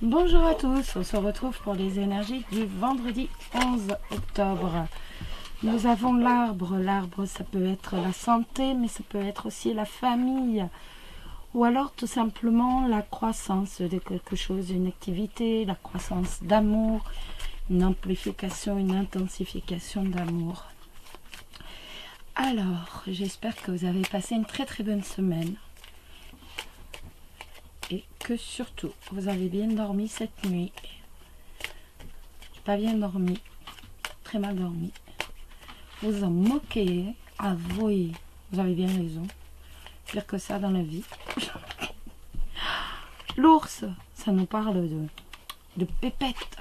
Bonjour à tous, on se retrouve pour les énergies du vendredi 11 octobre. Nous avons l'arbre. L'arbre, ça peut être la santé, mais ça peut être aussi la famille. Ou alors tout simplement la croissance de quelque chose, une activité, la croissance d'amour, une amplification, une intensification d'amour. Alors, j'espère que vous avez passé une très bonne semaine. Et que surtout, vous avez bien dormi cette nuit. Pas bien dormi, très mal dormi. Vous en moquez, avouez, vous avez bien raison. Pire que ça dans la vie. L'ours, ça nous parle de pépette.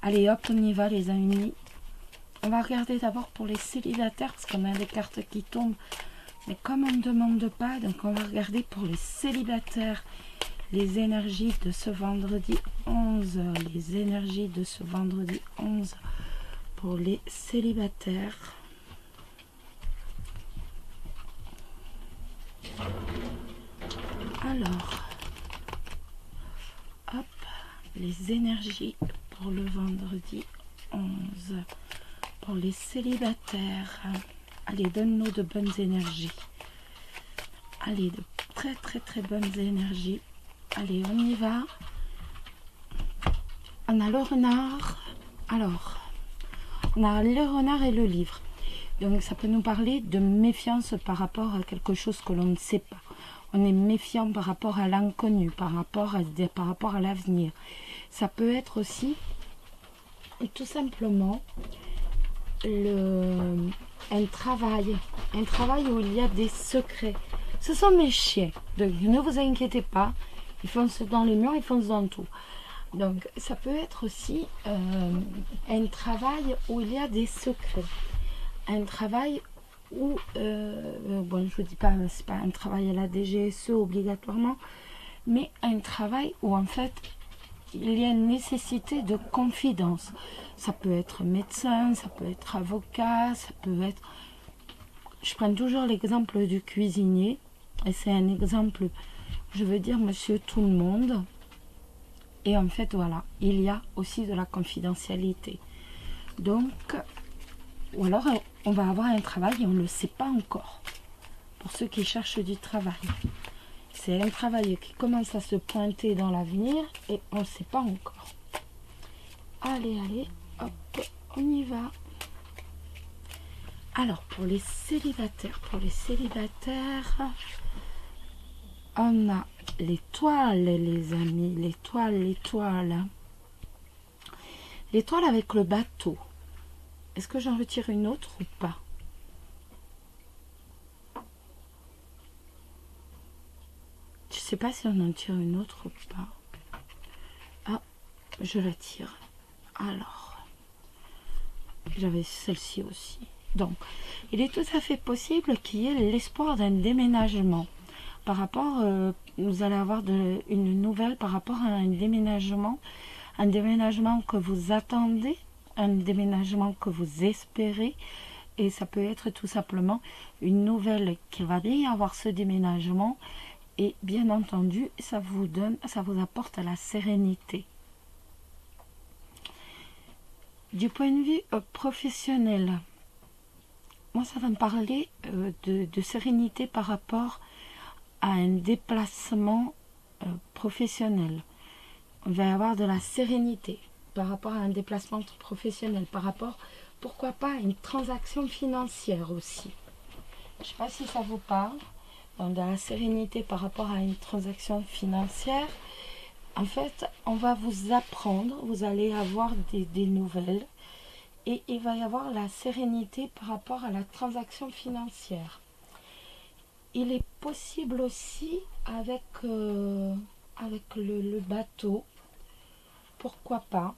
Allez hop, on y va les amis. On va regarder d'abord pour les célibataires, parce qu'on a des cartes qui tombent. Mais comme on ne demande pas, donc on va regarder pour les célibataires, les énergies de ce vendredi 11. Les énergies de ce vendredi 11 pour les célibataires. Alors, hop, les énergies pour le vendredi 11. Pour les célibataires. Allez, donne-nous de bonnes énergies. Allez, de très bonnes énergies. Allez, on y va. On a le renard. Alors, on a le renard et le livre. Donc, ça peut nous parler de méfiance par rapport à quelque chose que l'on ne sait pas. On est méfiant par rapport à l'inconnu, par rapport à l'avenir. Ça peut être aussi, tout simplement, un travail où il y a des secrets. Ce sont mes chiens, donc ne vous inquiétez pas, ils foncent dans les murs, ils foncent dans tout. Donc ça peut être aussi un travail où il y a des secrets, un travail où bon, je vous dis pas, c'est pas un travail à la DGSE obligatoirement, mais un travail où en fait il y a une nécessité de confidence. Ça peut être médecin, ça peut être avocat, ça peut être... Je prends toujours l'exemple du cuisinier. Et c'est un exemple, je veux dire, monsieur tout le monde. Et en fait, voilà, il y a aussi de la confidentialité. Donc, ou alors, on va avoir un travail et on ne le sait pas encore. Pour ceux qui cherchent du travail. C'est un travail qui commence à se pointer dans l'avenir et on ne sait pas encore. Allez, hop, on y va. Alors, pour les célibataires, on a l'étoile, les amis, l'étoile. L'étoile avec le bateau. Est-ce que j'en retire une autre ou pas? Je sais pas si on en tire une autre ou pas. Ah, je la tire. Alors, j'avais celle-ci aussi. Donc, il est tout à fait possible qu'il y ait l'espoir d'un déménagement. Par rapport, vous allez avoir une nouvelle par rapport à un déménagement que vous attendez, un déménagement que vous espérez. Et ça peut être tout simplement une nouvelle qu'il va bien y avoir ce déménagement. Et bien entendu, ça vous apporte la sérénité. Du point de vue professionnel, moi ça va me parler de sérénité par rapport à un déplacement professionnel. On va y avoir de la sérénité par rapport à un déplacement professionnel, par rapport, pourquoi pas, à une transaction financière aussi. Je ne sais pas si ça vous parle. Donc, de la sérénité par rapport à une transaction financière. En fait, on va vous apprendre, vous allez avoir des nouvelles et il va y avoir la sérénité par rapport à la transaction financière. Il est possible aussi avec le bateau, pourquoi pas,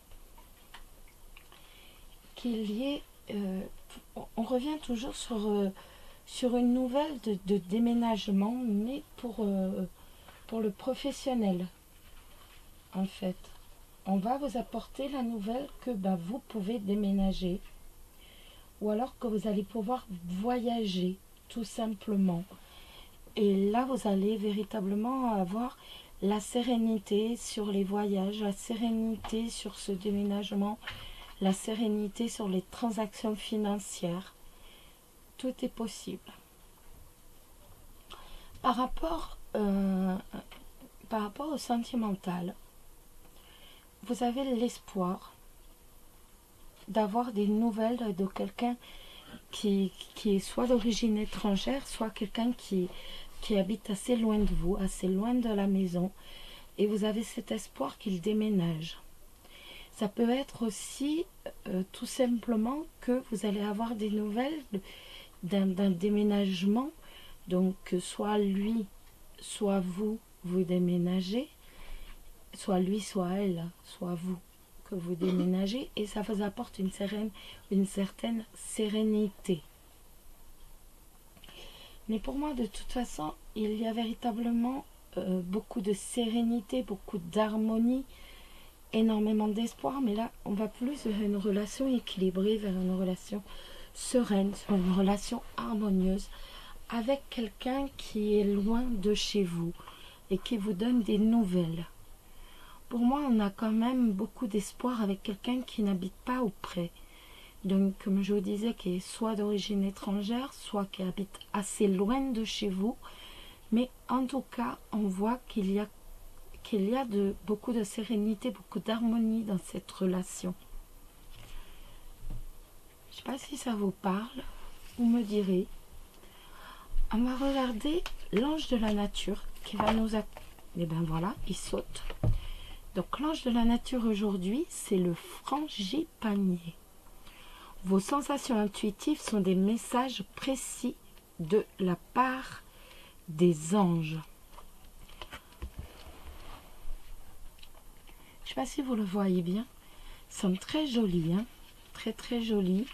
qu'il y ait... on revient toujours sur une nouvelle de déménagement, mais pour le professionnel, en fait. On va vous apporter la nouvelle que vous pouvez déménager, ou alors que vous allez pouvoir voyager, tout simplement. Et là, vous allez véritablement avoir la sérénité sur les voyages, la sérénité sur ce déménagement, la sérénité sur les transactions financières. Tout est possible. Par rapport au sentimental, vous avez l'espoir d'avoir des nouvelles de quelqu'un qui est soit d'origine étrangère, soit quelqu'un qui habite assez loin de vous, assez loin de la maison, et vous avez cet espoir qu'il déménage. Ça peut être aussi tout simplement que vous allez avoir des nouvelles d'un déménagement, donc soit lui, soit vous, vous déménagez, soit lui, soit elle, soit vous, que vous déménagez, et ça vous apporte une certaine sérénité. Mais pour moi, de toute façon, il y a véritablement beaucoup de sérénité, beaucoup d'harmonie, énormément d'espoir, mais là, on va plus vers une relation équilibrée, vers une relation sereine, une relation harmonieuse, avec quelqu'un qui est loin de chez vous et qui vous donne des nouvelles. Pour moi, on a quand même beaucoup d'espoir avec quelqu'un qui n'habite pas auprès. Donc, comme je vous disais, qui est soit d'origine étrangère, soit qui habite assez loin de chez vous. Mais en tout cas, on voit qu'il y a beaucoup de sérénité, beaucoup d'harmonie dans cette relation. Je ne sais pas si ça vous parle, vous me direz. On va regarder l'ange de la nature qui va nous... Et bien voilà, il saute. Donc l'ange de la nature aujourd'hui, c'est le frangipanier. Vos sensations intuitives sont des messages précis de la part des anges. Je ne sais pas si vous le voyez bien. Ils sont très jolis, hein? Très très jolis.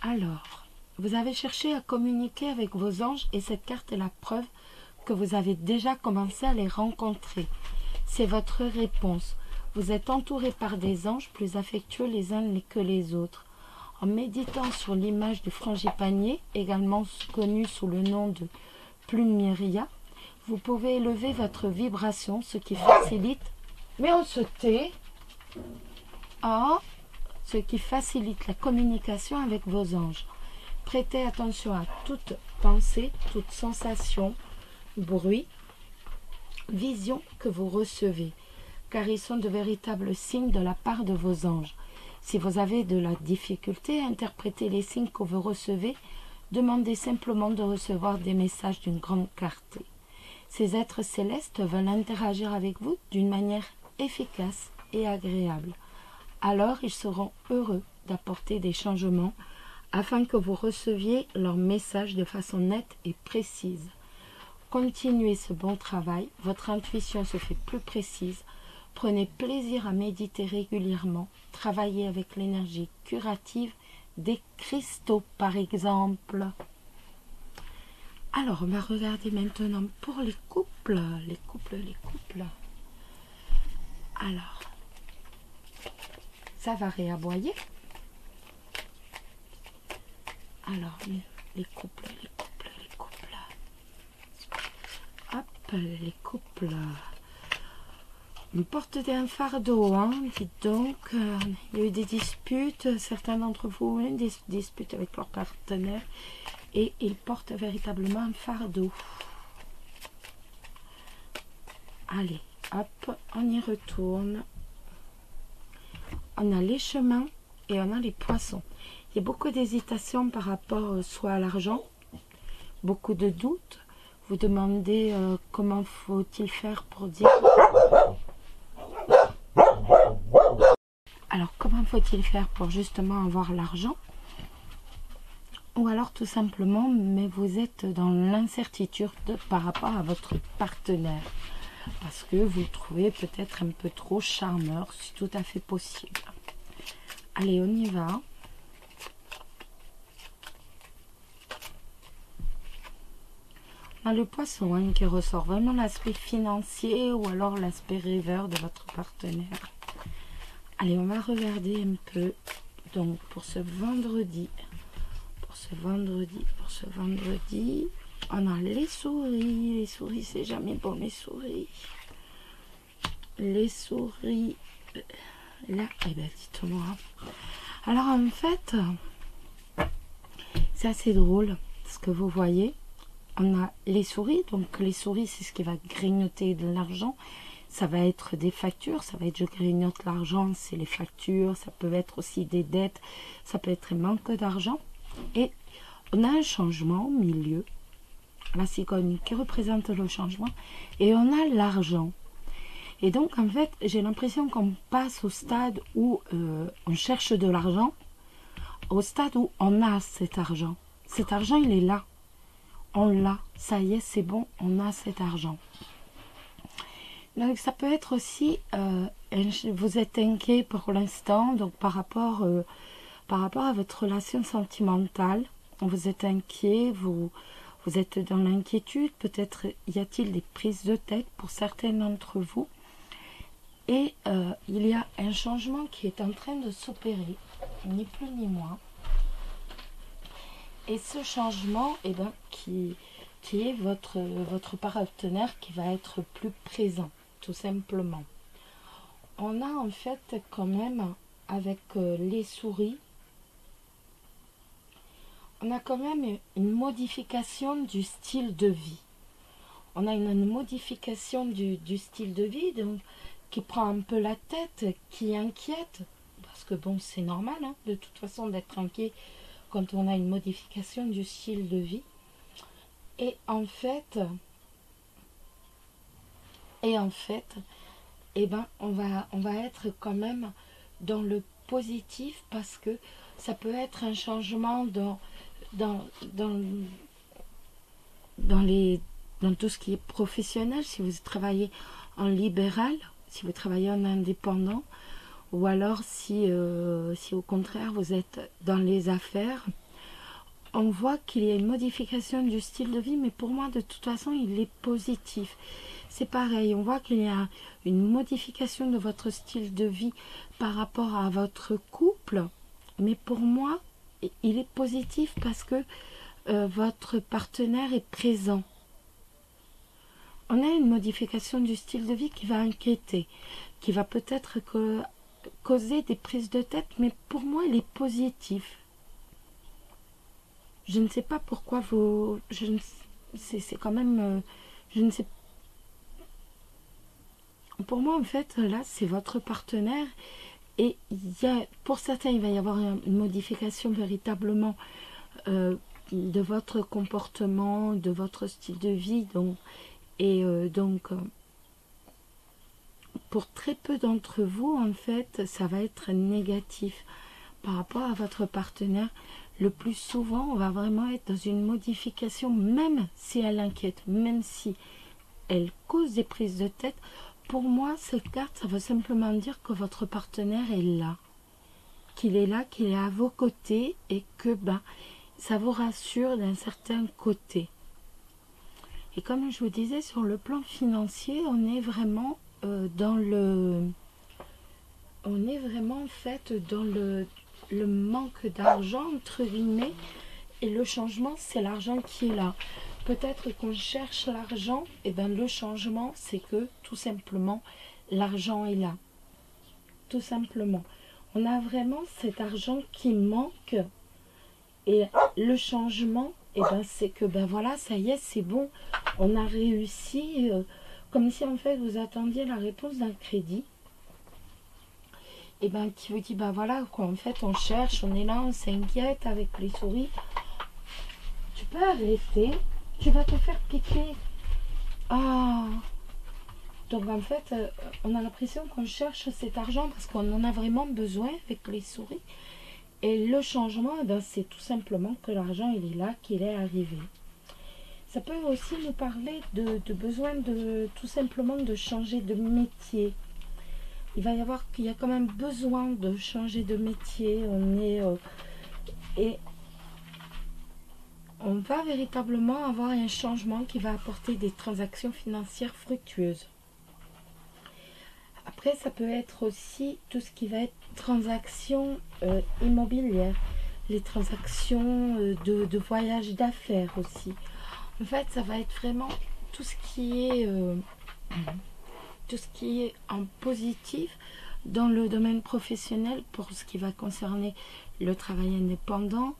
Alors, vous avez cherché à communiquer avec vos anges et cette carte est la preuve que vous avez déjà commencé à les rencontrer. C'est votre réponse. Vous êtes entouré par des anges plus affectueux les uns que les autres. En méditant sur l'image du frangipanier, également connu sous le nom de plumeria, vous pouvez élever votre vibration, ce qui facilite... Mais on se tait. Ce qui facilite la communication avec vos anges. Prêtez attention à toute pensée, toute sensation, bruit, vision que vous recevez, car ils sont de véritables signes de la part de vos anges. Si vous avez de la difficulté à interpréter les signes que vous recevez, demandez simplement de recevoir des messages d'une grande clarté. Ces êtres célestes veulent interagir avec vous d'une manière efficace et agréable. Alors ils seront heureux d'apporter des changements afin que vous receviez leurs messages de façon nette et précise. Continuez ce bon travail, votre intuition se fait plus précise. Prenez plaisir à méditer régulièrement, travaillez avec l'énergie curative des cristaux par exemple. Alors on va regarder maintenant pour les couples. Alors, ça va réaboyer. Alors, les couples. Hop, les couples. Vous portez un fardeau, hein, dites donc. Il y a eu des disputes, certains d'entre vous ont eu des disputes avec leur partenaire et ils portent véritablement un fardeau. Allez, hop, on y retourne. On a les chemins et on a les poissons. Il y a beaucoup d'hésitation par rapport soit à l'argent, beaucoup de doutes. Vous demandez comment faut-il faire pour dire... Alors, comment faut-il faire pour justement avoir l'argent? Ou alors tout simplement, mais vous êtes dans l'incertitude par rapport à votre partenaire. Parce que vous le trouvez peut-être un peu trop charmeur, c'est tout à fait possible. Allez, on y va. On a le poisson hein, qui ressort vraiment l'aspect financier ou alors l'aspect rêveur de votre partenaire. Allez, on va regarder un peu. Donc, pour ce vendredi. On a les souris. Les souris, c'est jamais bon, les souris. Les souris. Là, eh ben, dites-moi. Alors, en fait, c'est assez drôle. Ce que vous voyez. On a les souris. Donc, les souris, c'est ce qui va grignoter de l'argent. Ça va être des factures. Ça va être je grignote l'argent, c'est les factures. Ça peut être aussi des dettes. Ça peut être un manque d'argent. Et on a un changement au milieu. La cigogne qui représente le changement. Et on a l'argent. Et donc, en fait, j'ai l'impression qu'on passe au stade où on cherche de l'argent, au stade où on a cet argent. Cet argent, il est là. On l'a. Ça y est, c'est bon, on a cet argent. Donc, ça peut être aussi, vous êtes inquiet pour l'instant, donc par rapport à votre relation sentimentale, vous êtes inquiet, vous êtes dans l'inquiétude, peut-être y a-t-il des prises de tête pour certains d'entre vous. Et il y a un changement qui est en train de s'opérer, ni plus ni moins. Et ce changement, eh ben, qui est votre partenaire qui va être plus présent, tout simplement. On a en fait quand même, avec les souris, on a quand même une modification du style de vie. On a une modification du style de vie, donc qui prend un peu la tête, qui inquiète, parce que bon, c'est normal, hein, de toute façon, d'être inquiet quand on a une modification du style de vie. Et en fait, eh ben, on va être quand même dans le positif, parce que ça peut être un changement dans tout ce qui est professionnel, si vous travaillez en libéral, si vous travaillez en indépendant, ou alors si au contraire vous êtes dans les affaires. On voit qu'il y a une modification du style de vie, mais pour moi de toute façon il est positif. C'est pareil, on voit qu'il y a une modification de votre style de vie par rapport à votre couple, mais pour moi il est positif parce que votre partenaire est présent. On a une modification du style de vie qui va inquiéter, qui va peut-être causer des prises de tête, mais pour moi, il est positif. Je ne sais pas pourquoi c'est quand même... je ne sais. Pour moi, en fait, là, c'est votre partenaire. Et pour certains, il va y avoir une modification véritablement de votre comportement, de votre style de vie, donc... Et donc, pour très peu d'entre vous, en fait, ça va être négatif par rapport à votre partenaire. Le plus souvent, on va vraiment être dans une modification, même si elle inquiète, même si elle cause des prises de tête. Pour moi, cette carte, ça veut simplement dire que votre partenaire est là, qu'il est à vos côtés, et que ben, ça vous rassure d'un certain côté. Et comme je vous disais, sur le plan financier, on est vraiment en fait dans le manque d'argent, entre guillemets, et le changement, c'est l'argent qui est là. Peut-être qu'on cherche l'argent, et bien le changement, c'est que tout simplement, l'argent est là. Tout simplement. On a vraiment cet argent qui manque, et le changement, et ben c'est que ben voilà, ça y est, c'est bon, on a réussi, comme si en fait vous attendiez la réponse d'un crédit, et ben qui vous dit ben voilà quoi, en fait on cherche, on est là, on s'inquiète avec les souris. Tu peux arrêter, tu vas te faire piquer. Ah, donc en fait on a l'impression qu'on cherche cet argent parce qu'on en a vraiment besoin avec les souris. Et le changement, ben, c'est tout simplement que l'argent, il est là, qu'il est arrivé. Ça peut aussi nous parler de besoin de tout simplement de changer de métier. Il va y avoir qu'il y a quand même besoin de changer de métier. Et on va véritablement avoir un changement qui va apporter des transactions financières fructueuses. Après, ça peut être aussi tout ce qui va être transactions immobilières, les transactions de voyage d'affaires aussi. En fait, ça va être vraiment tout ce qui est en positif dans le domaine professionnel pour ce qui va concerner le travail indépendant,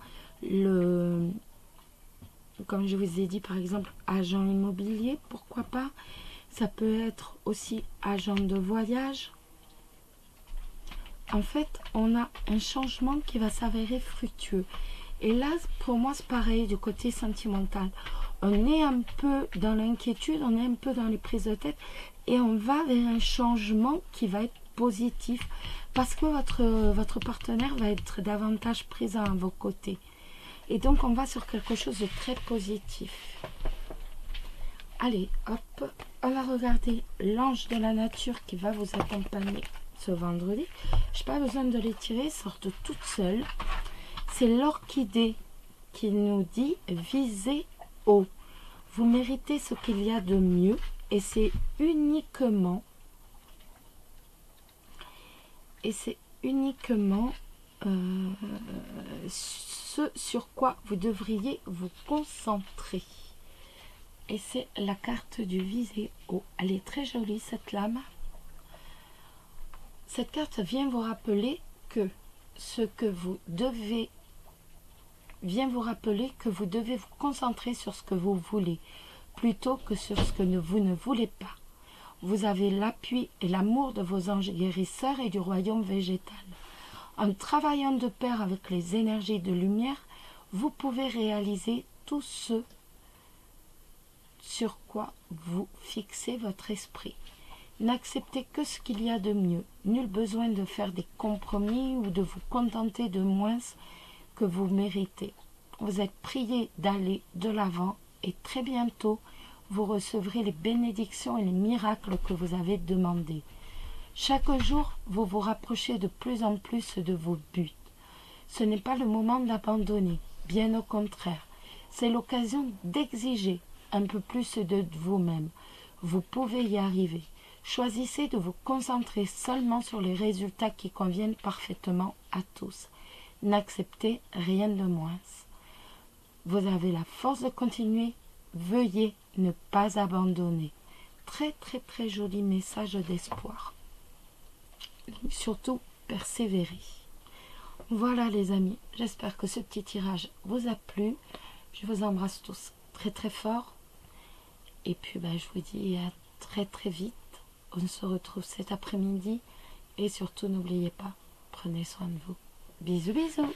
comme je vous ai dit, par exemple, agent immobilier, pourquoi pas. Ça peut être aussi agent de voyage. En fait, on a un changement qui va s'avérer fructueux. Et là, pour moi, c'est pareil du côté sentimental. On est un peu dans l'inquiétude, on est un peu dans les prises de tête et on va vers un changement qui va être positif parce que votre partenaire va être davantage présent à vos côtés. Et donc, on va sur quelque chose de très positif. Allez, hop, on va regarder l'ange de la nature qui va vous accompagner ce vendredi. Je n'ai pas besoin de les tirer, elles sortent toutes seules. C'est l'orchidée qui nous dit visez haut. Vous méritez ce qu'il y a de mieux et c'est uniquement ce sur quoi vous devriez vous concentrer. Et c'est la carte du visez haut. Elle est très jolie cette lame. Cette carte vient vous rappeler que vous devez vous concentrer sur ce que vous voulez, plutôt que sur ce que vous ne voulez pas. Vous avez l'appui et l'amour de vos anges guérisseurs et du royaume végétal. En travaillant de pair avec les énergies de lumière, vous pouvez réaliser tout ce sur quoi vous fixez votre esprit. N'acceptez que ce qu'il y a de mieux. Nul besoin de faire des compromis ou de vous contenter de moins que vous méritez. Vous êtes prié d'aller de l'avant et très bientôt, vous recevrez les bénédictions et les miracles que vous avez demandés. Chaque jour, vous vous rapprochez de plus en plus de vos buts. Ce n'est pas le moment d'abandonner, bien au contraire. C'est l'occasion d'exiger un peu plus de vous-même. Vous pouvez y arriver. Choisissez de vous concentrer seulement sur les résultats qui conviennent parfaitement à tous. N'acceptez rien de moins. Vous avez la force de continuer. Veuillez ne pas abandonner. Très très très joli message d'espoir. Surtout, persévérer. Voilà les amis, j'espère que ce petit tirage vous a plu. Je vous embrasse tous très très fort. Et puis je vous dis à très très vite. On se retrouve cet après-midi. Et surtout, n'oubliez pas, prenez soin de vous. Bisous bisous.